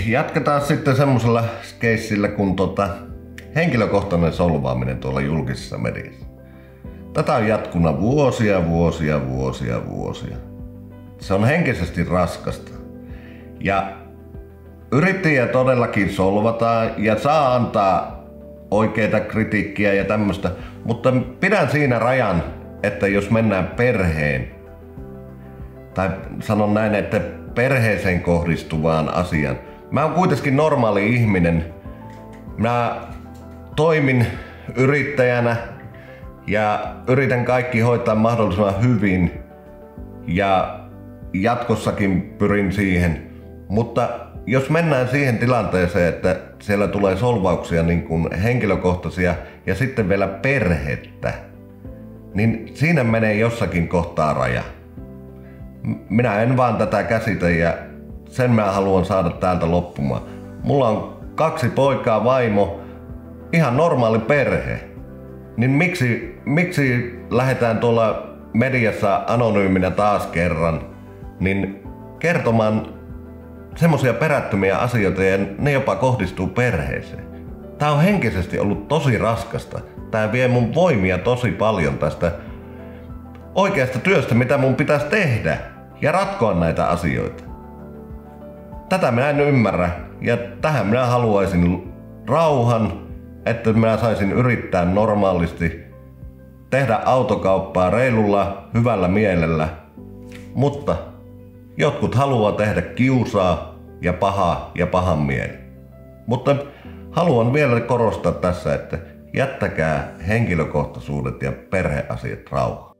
Jatketaan sitten semmoisella keissillä kuin henkilökohtainen solvaaminen tuolla julkisessa mediassa. Tätä on jatkunut vuosia. Se on henkisesti raskasta. Ja yrittäjiä todellakin solvataan ja saa antaa oikeita kritiikkiä ja tämmöistä, mutta pidän siinä rajan, että jos mennään perheen, tai sanon näin, että perheeseen kohdistuvaan asiaan. Mä oon kuitenkin normaali ihminen. Mä toimin yrittäjänä ja yritän kaikki hoitaa mahdollisimman hyvin ja jatkossakin pyrin siihen. Mutta jos mennään siihen tilanteeseen, että siellä tulee solvauksia niin kuin henkilökohtaisia ja sitten vielä perhettä, niin siinä menee jossakin kohtaa raja. Minä en vaan tätä käsitä ja sen mä haluan saada täältä loppumaan. Mulla on 2 poikaa, vaimo, ihan normaali perhe. Niin miksi lähdetään tuolla mediassa anonyyminä taas kerran niin kertomaan semmosia perättömiä asioita ja ne jopa kohdistuu perheeseen. Tää on henkisesti ollut tosi raskasta. Tää vie mun voimia tosi paljon tästä oikeasta työstä, mitä mun pitäisi tehdä ja ratkoa näitä asioita. Tätä minä en ymmärrä ja tähän minä haluaisin rauhan, että minä saisin yrittää normaalisti, tehdä autokauppaa reilulla, hyvällä mielellä, mutta jotkut haluaa tehdä kiusaa ja pahaa ja pahan mielen. Mutta haluan vielä korostaa tässä, että jättäkää henkilökohtaisuudet ja perheasiat rauhaan.